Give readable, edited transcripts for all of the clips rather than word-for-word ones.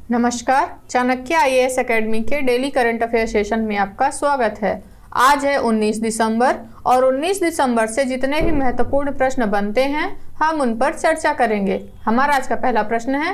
नमस्कार, Chanakya IAS academy के daily current affair session में आपका स्वागत है। आज है 19 दिसंबर और 19 दिसंबर से जितने भी महत्वपूर्ण प्रश्न बनते हैं हम उन पर चर्चा करेंगे। हमारा आज का पहला प्रश्न है,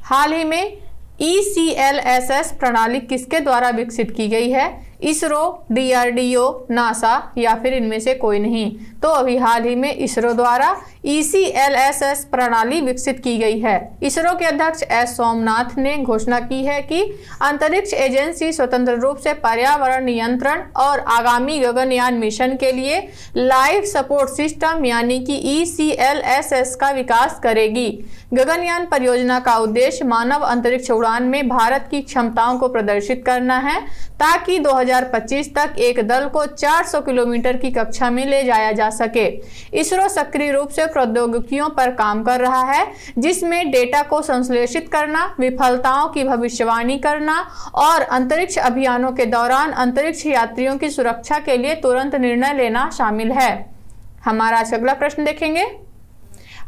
हाल ही में ECLSS प्रणाली किसके द्वारा विकसित की गई है? इसरो, DRDO, नासा या फिर इनमें से कोई नहीं। तो अभी हाल ही में इसरो द्वारा ECLSS प्रणाली विकसित की गई है। इसरो के अध्यक्ष एस सोमनाथ ने घोषणा की है कि अंतरिक्ष एजेंसी स्वतंत्र रूप से पर्यावरण नियंत्रण और आगामी गगनयान मिशन के लिए लाइफ सपोर्ट सिस्टम यानी कि ECLSS का विकास करेगी। गगनयान परियोजना का उद्देश्य मानव अंतरिक्ष उड़ान में भारत की क्षमताओं को प्रदर्शित करना है ताकि 2025 तक एक दल को 400 किलोमीटर की कक्षा में ले जाया जा सके। इसरो सक्रिय रूप से प्रौद्योगिकियों पर काम कर रहा है जिसमें डेटा को संश्लेषित करना, विफलताओं की भविष्यवाणी करना और अंतरिक्ष अभियानों के दौरान अंतरिक्ष यात्रियों की सुरक्षा के लिए तुरंत निर्णय लेना शामिल है। हमारा आज अगला प्रश्न देखेंगे,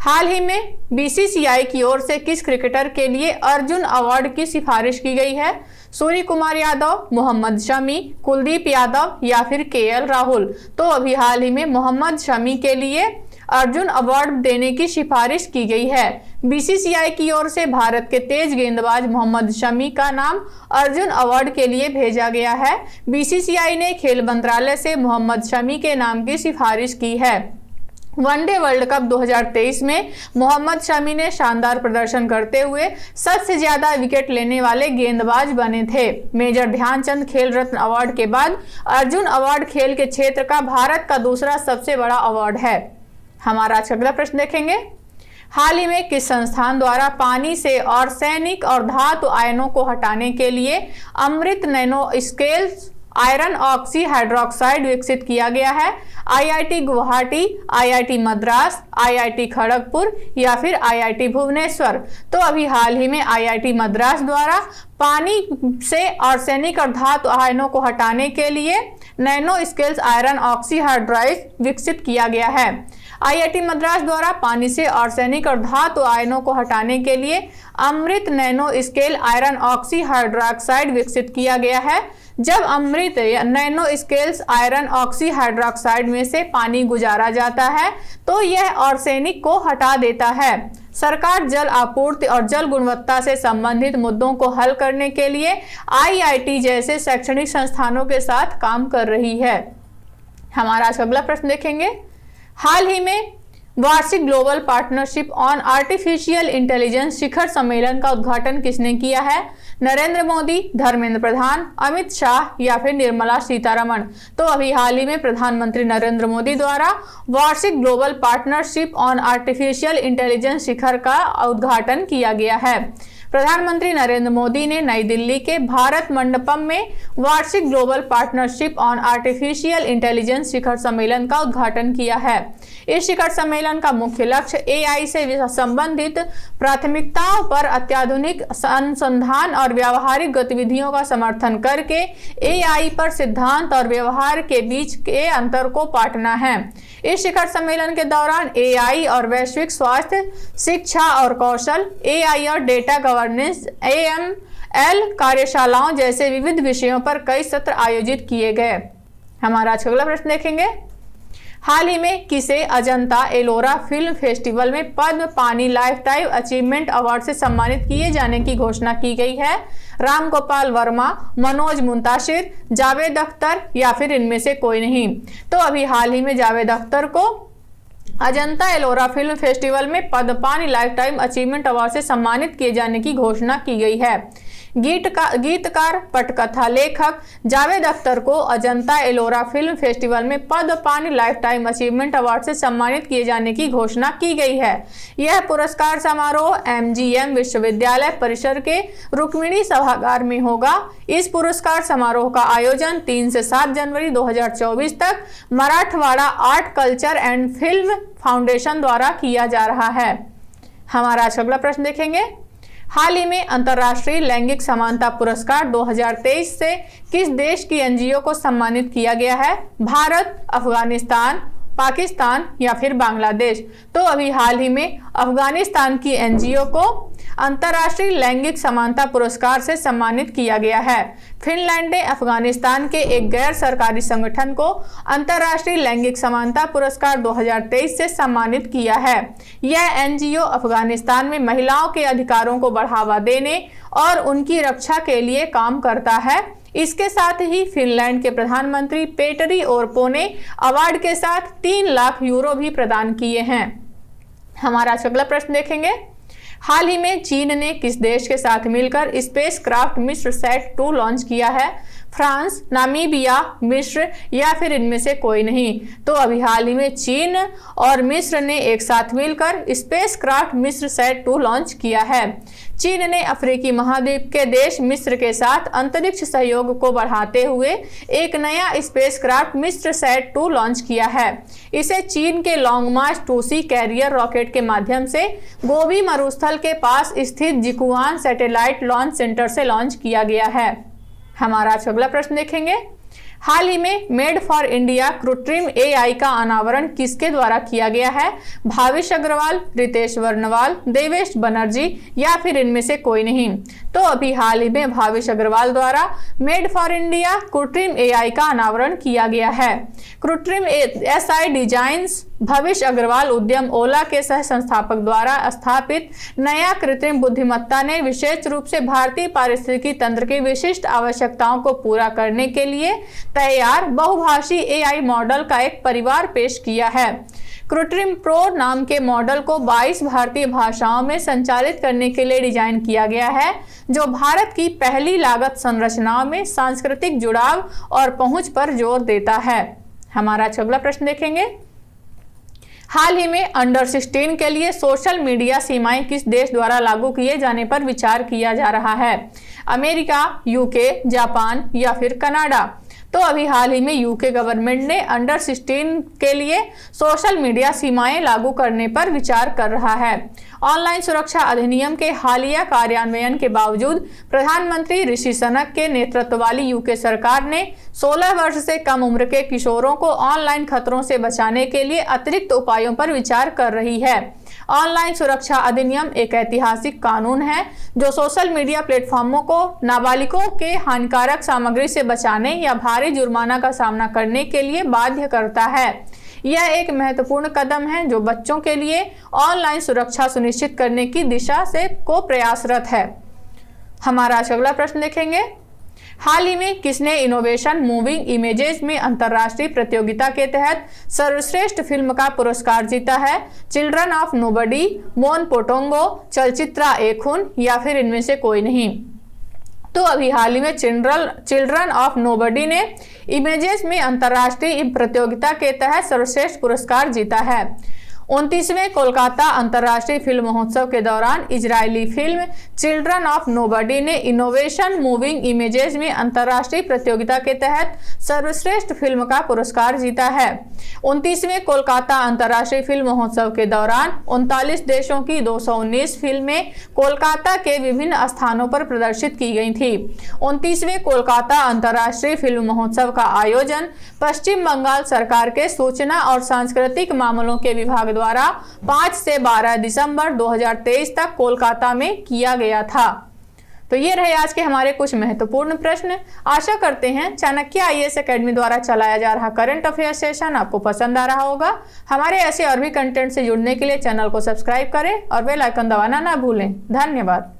हाल ही में BCCI की ओर से किस क्रिकेटर के लिए अर्जुन अवार्ड की सिफारिश की गई है? सूर्य कुमार यादव, मोहम्मद शमी, कुलदीप यादव या फिर KL राहुल। तो अभी हाल ही में मोहम्मद शमी के लिए अर्जुन अवार्ड देने की सिफारिश की गई है। BCCI की ओर से भारत के तेज गेंदबाज मोहम्मद शमी का नाम अर्जुन अवार्ड के लिए भेजा गया है। BCCI ने खेल मंत्रालय से मोहम्मद शमी के नाम की सिफारिश की है। वनडे वर्ल्ड कप 2023 में मोहम्मद शमी ने शानदार प्रदर्शन करते हुए सबसे ज्यादा विकेट लेने वाले गेंदबाज बने थे। मेजर ध्यानचंद खेल रत्न अवार्ड के बाद अर्जुन अवार्ड खेल के क्षेत्र का भारत का दूसरा सबसे बड़ा अवार्ड है। हमारा अगला प्रश्न देखेंगे, हाल ही में किस संस्थान द्वारा पानी से आर्सेनिक और धातु आयनों को हटाने के लिए Amrit nano scales iron oxyhydroxide विकसित किया गया है? IIT Guwahati, IIT Madras, IIT Kharagpur या फिर IIT भुवनेश्वर। तो अभी हाल ही में IIT मद्रास द्वारा पानी से आर्सेनिक और धातु आयनों को हटाने के लिए nano scales iron oxy hydride विकसित किया गया है। IIT मद्रास द्वारा पानी से आर्सेनिक और धातु आयनों को हटाने के लिए Amrit nano scale iron oxyhydroxide विकसित किया गया है। जब Amrit nano scales iron oxyhydroxide में से पानी गुजारा जाता है तो यह आर्सेनिक को हटा देता है। सरकार जल आपूर्ति और जल गुणवत्ता से संबंधित मुद्दों को हल करने के लिए IIT जैसे शैक्षणिक संस्थानों के साथ काम कर रही है। हमारा आज अगला प्रश्न देखेंगे, हाल ही में वार्षिक global partnership on artificial intelligence शिखर सम्मेलन का उद्घाटन किसने किया है? नरेंद्र मोदी, धर्मेंद्र प्रधान, अमित शाह या फिर निर्मला सीतारमण। तो अभी हाल ही में प्रधानमंत्री नरेंद्र मोदी द्वारा वार्षिक global partnership on artificial intelligence शिखर का उद्घाटन किया गया है। प्रधानमंत्री नरेंद्र मोदी ने नई दिल्ली के भारत मंडपम में वार्षिक global partnership on artificial intelligence शिखर सम्मेलन का उद्घाटन किया है। इस शिखर सम्मेलन का मुख्य लक्ष्य AI से संबंधित प्राथमिकताओं पर अत्याधुनिक अनुसंधान और व्यावहारिक गतिविधियों का समर्थन करके AI पर सिद्धांत और व्यवहार के बीच के अंतर को पाटना है। इस शिखर सम्मेलन के दौरान AI और वैश्विक स्वास्थ्य, शिक्षा और कौशल, AI और डेटा गवर्नेंस, AML कार्यशालाओं जैसे विविध विषयों पर कई सत्र आयोजित किए गए। हमारा अगला प्रश्न देखेंगे, हाल ही में किसे अजंता एलोरा फिल्म फेस्टिवल में पद्म पानी लाइफ टाइम अचीवमेंट अवार्ड से सम्मानित किए जाने की घोषणा की गई है? राम गोपाल वर्मा, मनोज मुंताशिर, जावेद अख्तर या फिर इनमें से कोई नहीं। तो अभी हाल ही में जावेद अख्तर को अजंता एलोरा फिल्म फेस्टिवल में पद्म पानी लाइफ टाइम अचीवमेंट अवार्ड से सम्मानित किए जाने की घोषणा की गई है। गीतकार पटकथा लेखक जावेद अख्तर को अजंता एलोरा फिल्म फेस्टिवल में पद्म पानी लाइफ टाइम अचीवमेंट अवार्ड से सम्मानित किए जाने की घोषणा की गई है। यह पुरस्कार समारोह MGM विश्वविद्यालय परिसर के रुक्मिणी सभागार में होगा। इस पुरस्कार समारोह का आयोजन 3 से 7 जनवरी 2024 तक Marathwada art culture and film foundation द्वारा किया जा रहा है। हमारा अगला प्रश्न देखेंगे, हाल ही में अंतर्राष्ट्रीय लैंगिक समानता पुरस्कार 2023 से किस देश की NGO को सम्मानित किया गया है? भारत, अफगानिस्तान, पाकिस्तान या फिर बांग्लादेश। तो अभी हाल ही में अफगानिस्तान की एनजीओ को अंतर्राष्ट्रीय लैंगिक समानता पुरस्कार से सम्मानित किया गया है। फिनलैंड ने अफगानिस्तान के एक गैर सरकारी संगठन को अंतर्राष्ट्रीय लैंगिक समानता पुरस्कार 2023 से सम्मानित किया है। यह एनजीओ अफगानिस्तान में महिलाओं के अधिकारों को बढ़ावा देने और उनकी रक्षा के लिए काम करता है। इसके साथ ही फिनलैंड के प्रधानमंत्री पेटरी ओर्पो ने अवार्ड के साथ 3 लाख यूरो भी प्रदान किए हैं। हमारा अगला प्रश्न देखेंगे। हाल ही में चीन ने किस देश के साथ मिलकर स्पेस क्राफ्ट मिस्र सैट 2 लॉन्च किया है? फ्रांस, नामीबिया, मिस्र या फिर इनमें से कोई नहीं। तो अभी हाल ही में चीन और मिस्र ने एक साथ मिलकर स्पेस क्राफ्ट मिस्र सैट 2 लॉन्च किया है। चीन ने अफ्रीकी महाद्वीप के देश मिस्र के साथ अंतरिक्ष सहयोग को बढ़ाते हुए एक नया स्पेस क्राफ्ट मिस्र सैट 2 लॉन्च किया है। इसे चीन के लॉन्ग मार्च 2C कैरियर रॉकेट के माध्यम से गोबी मरुस्थल के पास स्थित जिकुआन सैटेलाइट लॉन्च सेंटर से लॉन्च किया गया है। हमारा अगला प्रश्न देखेंगे। हाल ही में मेड फॉर इंडिया कृत्रिम एआई का अनावरण किसके द्वारा किया गया है? भाविश अग्रवाल, रितेश वर्णवाल, देवेश बनर्जी या फिर इनमें से कोई नहीं। तो अभी हाल ही में भाविश अग्रवाल द्वारा मेड फॉर इंडिया कृत्रिम एआई का अनावरण किया गया है। कृत्रिम एसआई डिजाइन्स भविष अग्रवाल उद्यम ओला के सह संस्थापक द्वारा स्थापित नया कृत्रिम बुद्धिमत्ता ने विशेष रूप से भारतीय पारिस्थितिकी तंत्र की विशिष्ट आवश्यकताओं को पूरा करने के लिए तैयार बहुभाषी एआई मॉडल का एक परिवार पेश किया है। कृत्रिम प्रो नाम के मॉडल को 22 भारतीय भाषाओं में संचालित करने के लिए डिजाइन किया गया है, जो भारत की पहली लागत संरचनाओं में सांस्कृतिक जुड़ाव और पहुंच पर जोर देता है। हमारा अगला प्रश्न देखेंगे। हाल ही में अंडर 16 के लिए सोशल मीडिया सीमाएं किस देश द्वारा लागू किए जाने पर विचार किया जा रहा है? अमेरिका, यूके, जापान या फिर कनाडा? तो अभी हाल ही में यूके गवर्नमेंट ने अंडर 16 के लिए सोशल मीडिया सीमाएं लागू करने पर विचार कर रहा है। ऑनलाइन सुरक्षा अधिनियम के हालिया कार्यान्वयन के बावजूद प्रधानमंत्री ऋषि सुनक के नेतृत्व वाली यूके सरकार ने 16 वर्ष से कम उम्र के किशोरों को ऑनलाइन खतरों से बचाने के लिए अतिरिक्त उपायों पर विचार कर रही है। ऑनलाइन सुरक्षा अधिनियम एक ऐतिहासिक कानून है जो सोशल मीडिया प्लेटफॉर्मों को नाबालिगों के हानिकारक सामग्री से बचाने या भारी जुर्माना का सामना करने के लिए बाध्य करता है। यह एक महत्वपूर्ण कदम है जो बच्चों के लिए ऑनलाइन सुरक्षा सुनिश्चित करने की दिशा से को प्रयासरत है। हमारा अगला प्रश्न देखेंगे। हाल ही में किसने इनोवेशन मूविंग इमेजेस में अंतर्राष्ट्रीय प्रतियोगिता के तहत सर्वश्रेष्ठ फिल्म का पुरस्कार जीता है? चिल्ड्रन ऑफ नोबडी, मोन पोटोंगो, चलचित्रा एक खून या फिर इनमें से कोई नहीं। तो अभी हाल ही में चिल्ड्रन ऑफ नोबडी ने इमेजेस में अंतर्राष्ट्रीय प्रतियोगिता के तहत सर्वश्रेष्ठ पुरस्कार जीता है। 29वें कोलकाता अंतर्राष्ट्रीय फिल्म महोत्सव के दौरान Israeli film children of nobody ने इनोवेशन मूविंग इमेजेस में अंतर्राष्ट्रीय प्रतियोगिता के तहत सर्वश्रेष्ठ फिल्म का पुरस्कार जीता है। 29वें कोलकाता अंतर्राष्ट्रीय फिल्म महोत्सव के दौरान 39 देशों की 219 फिल्में कोलकाता के विभिन्न स्थानों पर प्रदर्शित की गई थी। 29वें कोलकाता अंतर्राष्ट्रीय फिल्म महोत्सव का आयोजन पश्चिम बंगाल सरकार के सूचना और सांस्कृतिक मामलों के विभाग द्वारा 5 से 12 दिसंबर 2023 तक कोलकाता में किया गया था। तो ये रहे आज के हमारे कुछ महत्वपूर्ण प्रश्न। आशा करते हैं चाणक्य आईएएस एकेडमी द्वारा चलाया जा रहा करंट अफेयर सेशन आपको पसंद आ रहा होगा। हमारे ऐसे और भी कंटेंट से जुड़ने के लिए चैनल को सब्सक्राइब करें और बेल आइकन दबाना ना भूलें। धन्यवाद।